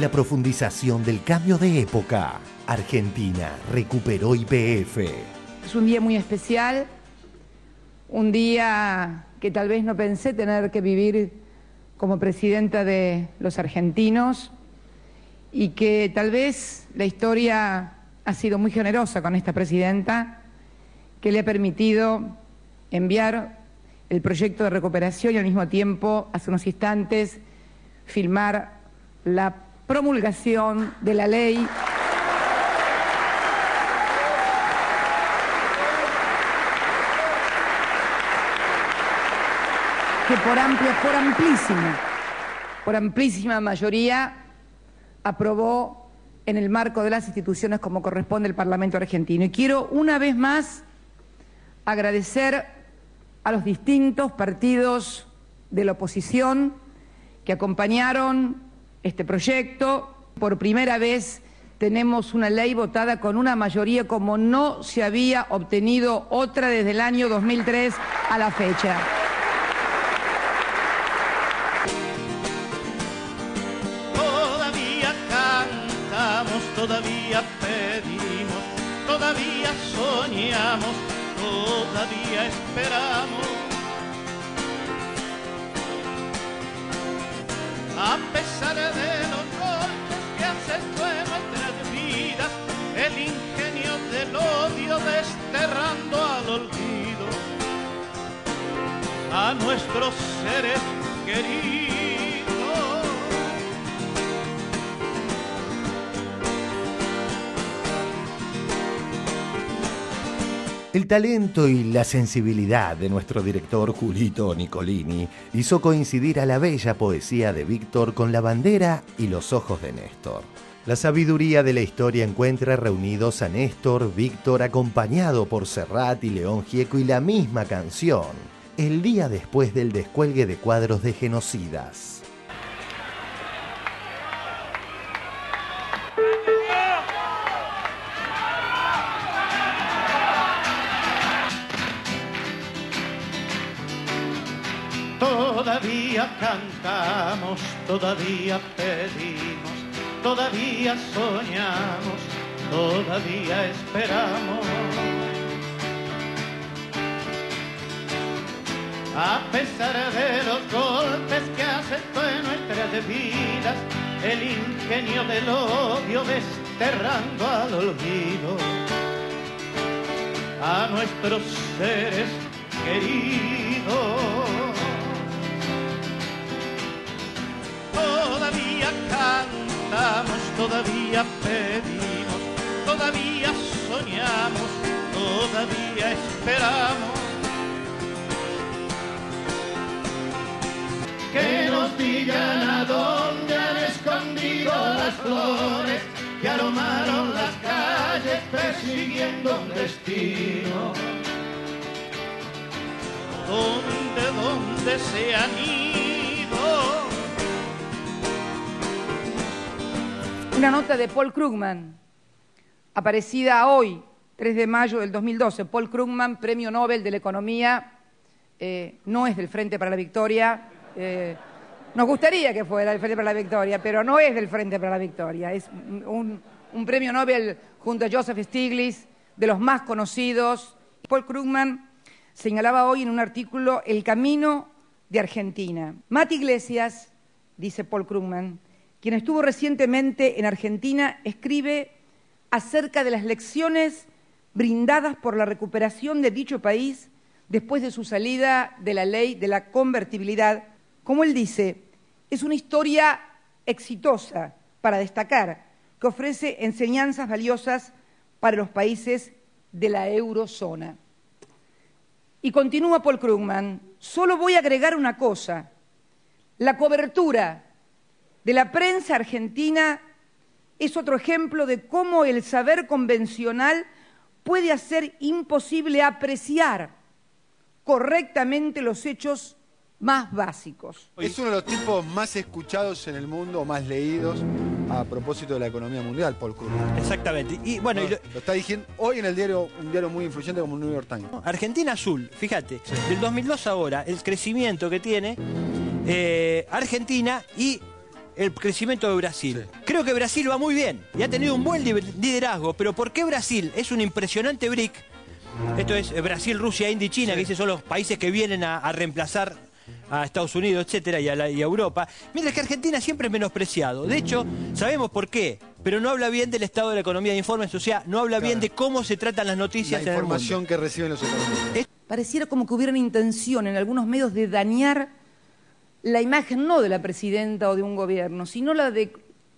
La profundización del cambio de época. Argentina recuperó YPF. Es un día muy especial, un día que tal vez no pensé tener que vivir como presidenta de los argentinos y que tal vez la historia ha sido muy generosa con esta presidenta que le ha permitido enviar el proyecto de recuperación y al mismo tiempo, hace unos instantes, firmar la promulgación de la ley que por amplísima mayoría aprobó en el marco de las instituciones como corresponde el Parlamento argentino. Y quiero una vez más agradecer a los distintos partidos de la oposición que acompañaron este proyecto. Por primera vez tenemos una ley votada con una mayoría como no se había obtenido otra desde el año 2003 a la fecha. Todavía cantamos, todavía pedimos, todavía soñamos, todavía esperamos. A pesar de los golpes que hace esto en nuestras vidas, el ingenio del odio desterrando al olvido a nuestros seres queridos. El talento y la sensibilidad de nuestro director Julito Nicolini hizo coincidir a la bella poesía de Víctor con la bandera y los ojos de Néstor. La sabiduría de la historia encuentra reunidos a Néstor, Víctor, acompañado por Serrat y León Gieco y la misma canción, el día después del descuelgue de cuadros de genocidas. Todavía cantamos, todavía pedimos, todavía soñamos, todavía esperamos. A pesar de los golpes que aceptó en nuestras vidas, el ingenio del odio desterrando al olvido a nuestros seres queridos. Todavía cantamos, todavía pedimos, todavía soñamos, todavía esperamos. Que nos digan a dónde han escondido las flores que aromaron las calles persiguiendo un destino. ¿Dónde se han ido? Una nota de Paul Krugman, aparecida hoy, 3 de mayo del 2012. Paul Krugman, Premio Nobel de la Economía, no es del Frente para la Victoria. Nos gustaría que fuera del Frente para la Victoria, pero no es del Frente para la Victoria. Es un premio Nobel junto a Joseph Stiglitz, de los más conocidos. Paul Krugman señalaba hoy en un artículo el camino de Argentina. Mati Iglesias, dice Paul Krugman, quien estuvo recientemente en Argentina, escribe acerca de las lecciones brindadas por la recuperación de dicho país después de su salida de la ley de la convertibilidad. Como él dice, es una historia exitosa para destacar, que ofrece enseñanzas valiosas para los países de la eurozona. Y continúa Paul Krugman, solo voy a agregar una cosa, la cobertura de la prensa argentina es otro ejemplo de cómo el saber convencional puede hacer imposible apreciar correctamente los hechos más básicos. Es uno de los tipos más escuchados en el mundo, más leídos, a propósito de la economía mundial, Paul Krugman. Exactamente. Y bueno, lo está diciendo hoy en el diario, un diario muy influyente como el New York Times. Argentina Azul, fíjate, sí. Del 2002 ahora, el crecimiento que tiene Argentina y el crecimiento de Brasil. Sí. Creo que Brasil va muy bien y ha tenido un buen liderazgo, pero ¿por qué Brasil es un impresionante BRIC? Esto es Brasil, Rusia, India y China, que dicen son los países que vienen a reemplazar a Estados Unidos, etcétera, y a Europa, mientras que Argentina siempre es menospreciado. De hecho, sabemos por qué, pero no habla bien del estado de la economía de informes, o sea, no habla bien de cómo se tratan las noticias en el mundo. La información que reciben los economistas. Pareciera como que hubiera una intención en algunos medios de dañar la imagen no de la presidenta o de un gobierno, sino la de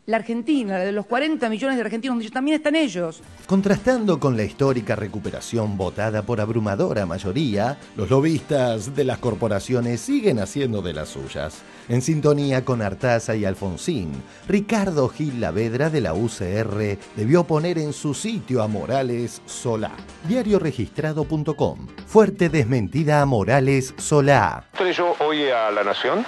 la Argentina, la de los 40 millones de argentinos, donde también están ellos. Contrastando con la histórica recuperación votada por abrumadora mayoría, los lobistas de las corporaciones siguen haciendo de las suyas. En sintonía con Artaza y Alfonsín, Ricardo Gil Lavedra de la UCR debió poner en su sitio a Morales Solá. Diarioregistrado.com. Fuerte desmentida a Morales Solá. ¿Usted leyó hoy a La Nación?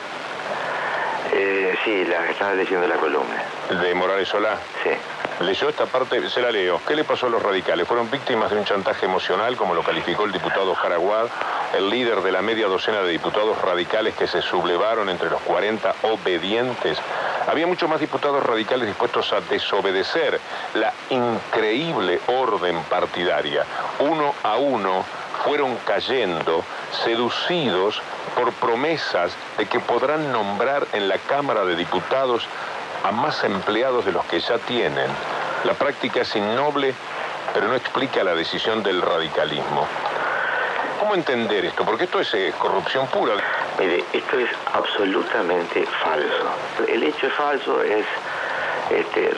Sí, estaba leyendo la columna. ¿De Morales Solá? Sí. Leyó esta parte, se la leo. ¿Qué le pasó a los radicales? ¿Fueron víctimas de un chantaje emocional, como lo calificó el diputado Jaraguad, el líder de la media docena de diputados radicales que se sublevaron entre los 40 obedientes? Había muchos más diputados radicales dispuestos a desobedecer la increíble orden partidaria. Uno a uno fueron cayendo, seducidos por promesas de que podrán nombrar en la Cámara de Diputados a más empleados de los que ya tienen. La práctica es innoble, pero no explica la decisión del radicalismo. ¿Cómo entender esto? Porque esto es corrupción pura. Mire, esto es absolutamente falso. El hecho falso es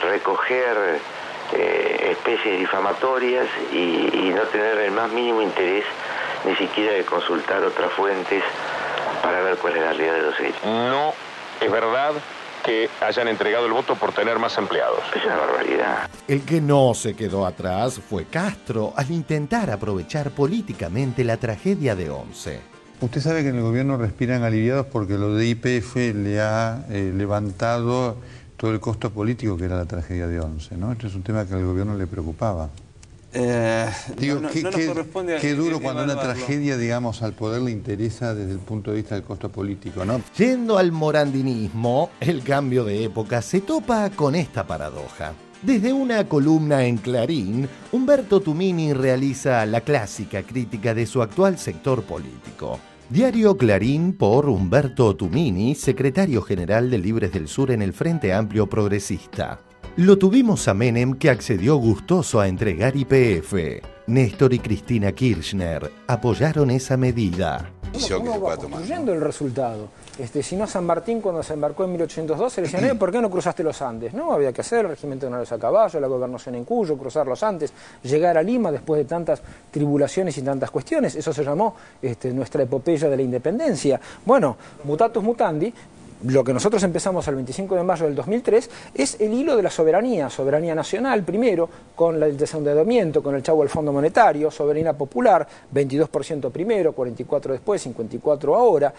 recoger especies difamatorias y no tener el más mínimo interés ni siquiera de consultar otras fuentes para ver cuál es la realidad de los hechos. No es verdad que hayan entregado el voto por tener más empleados. Es una barbaridad. El que no se quedó atrás fue Castro al intentar aprovechar políticamente la tragedia de Once. Usted sabe que en el gobierno respiran aliviados porque lo de YPF le ha levantado todo el costo político que era la tragedia de Once, ¿no? Este es un tema que al gobierno le preocupaba. Digo, qué duro cuando una tragedia, digamos, al poder le interesa desde el punto de vista del costo político, ¿no? Yendo al morandinismo, el cambio de época se topa con esta paradoja. Desde una columna en Clarín, Humberto Tumini realiza la clásica crítica de su actual sector político. Diario Clarín por Humberto Tumini, secretario general de Libres del Sur en el Frente Amplio Progresista. Lo tuvimos a Menem, que accedió gustoso a entregar YPF. Néstor y Cristina Kirchner apoyaron esa medida. Uno va construyendo el resultado. Si no, San Martín, cuando se embarcó en 1812, le decían, ¿por qué no cruzaste los Andes? No, había que hacer el regimiento de Granaderos a caballo, la gobernación en Cuyo, cruzar los Andes, llegar a Lima después de tantas tribulaciones y tantas cuestiones. Eso se llamó nuestra epopeya de la independencia. Bueno, mutatus mutandi. Lo que nosotros empezamos el 25 de mayo del 2003 es el hilo de la soberanía nacional primero, con el desendeudamiento, con el chavo del Fondo Monetario, soberanía popular, 22% primero, 44% después, 54% ahora,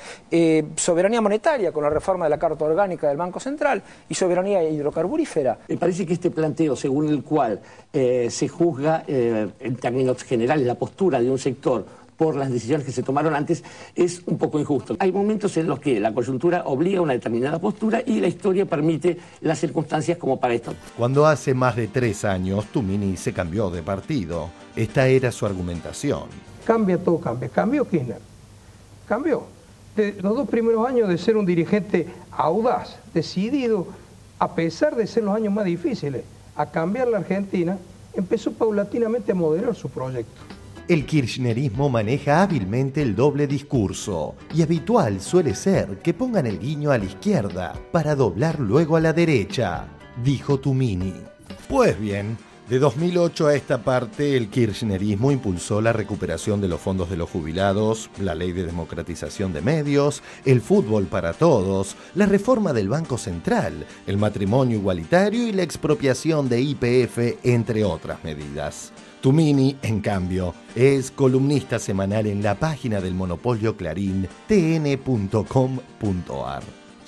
soberanía monetaria con la reforma de la Carta Orgánica del Banco Central y soberanía hidrocarburífera. Me parece que este planteo según el cual se juzga en términos generales la postura de un sector por las decisiones que se tomaron antes, es un poco injusto. Hay momentos en los que la coyuntura obliga a una determinada postura y la historia permite las circunstancias como para esto. Cuando hace más de 3 años Tumini se cambió de partido, esta era su argumentación. Cambia, todo cambia. ¿Cambió Kirchner? Cambió. De los 2 primeros años de ser un dirigente audaz, decidido, a pesar de ser los años más difíciles, a cambiar la Argentina, empezó paulatinamente a moderar su proyecto. El kirchnerismo maneja hábilmente el doble discurso y habitual suele ser que pongan el guiño a la izquierda para doblar luego a la derecha, dijo Tumini. Pues bien, de 2008 a esta parte el kirchnerismo impulsó la recuperación de los fondos de los jubilados, la ley de democratización de medios, el fútbol para todos, la reforma del Banco Central, el matrimonio igualitario y la expropiación de YPF, entre otras medidas. Tumini, en cambio, es columnista semanal en la página del monopolio Clarín, tn.com.ar.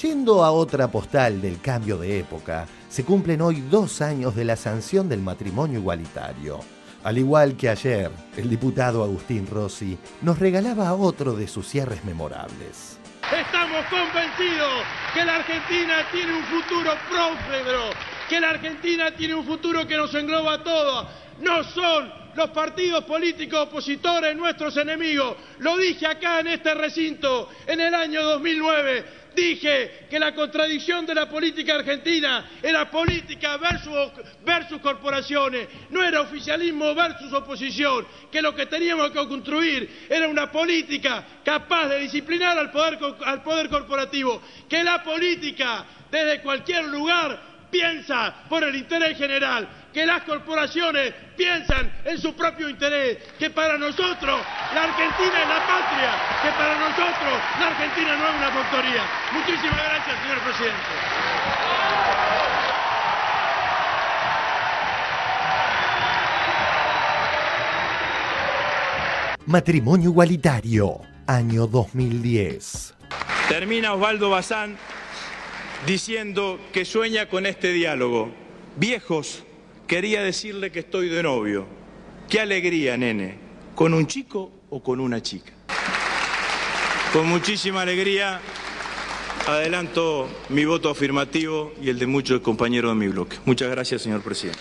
Yendo a otra postal del cambio de época, se cumplen hoy 2 años de la sanción del matrimonio igualitario. Al igual que ayer, el diputado Agustín Rossi nos regalaba otro de sus cierres memorables. Estamos convencidos que la Argentina tiene un futuro próspero, que la Argentina tiene un futuro que nos engloba a todos. No son los partidos políticos opositores nuestros enemigos. Lo dije acá en este recinto en el año 2009. Dije que la contradicción de la política argentina era política versus corporaciones, no era oficialismo versus oposición, que lo que teníamos que construir era una política capaz de disciplinar al poder corporativo, que la política desde cualquier lugar piensa por el interés general, que las corporaciones piensan en su propio interés, que para nosotros la Argentina es la patria, que para nosotros la Argentina no es una factoría. Muchísimas gracias, señor presidente. Matrimonio igualitario, año 2010. Termina Osvaldo Bazán diciendo que sueña con este diálogo. Viejos, quería decirle que estoy de novio. Qué alegría, nene. ¿Con un chico o con una chica? Con muchísima alegría adelanto mi voto afirmativo y el de muchos compañeros de mi bloque. Muchas gracias, señor presidente.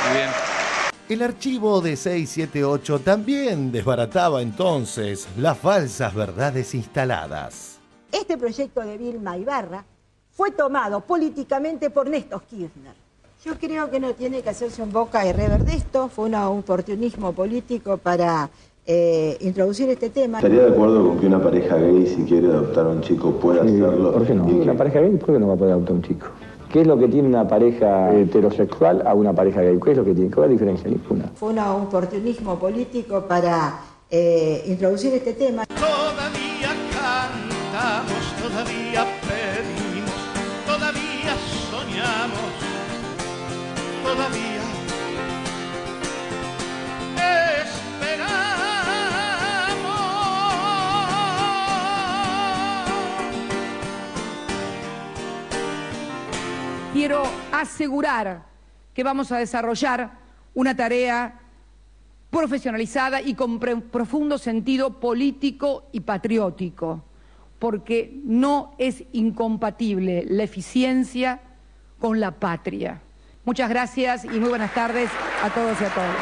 Muy bien. El archivo de 678 también desbarataba entonces las falsas verdades instaladas. Este proyecto de Vilma Ibarra fue tomado políticamente por Néstor Kirchner. Yo creo que no tiene que hacerse un boca y rever de esto, fue un oportunismo político para introducir este tema. ¿Estaría de acuerdo con que una pareja gay, si quiere adoptar a un chico, pueda hacerlo? ¿Por qué no? Una pareja gay, ¿por qué no va a poder adoptar a un chico? ¿Qué es lo que tiene una pareja heterosexual a una pareja gay? ¿Qué es lo que tiene? ¿Cuál es la diferencia? Ninguna. Fue un oportunismo político para introducir este tema. Todavía cantamos, todavía pedimos, todavía soñamos, todavía esperamos. Quiero asegurar que vamos a desarrollar una tarea profesionalizada y con profundo sentido político y patriótico, porque no es incompatible la eficiencia con la patria. Muchas gracias y muy buenas tardes a todos y a todas.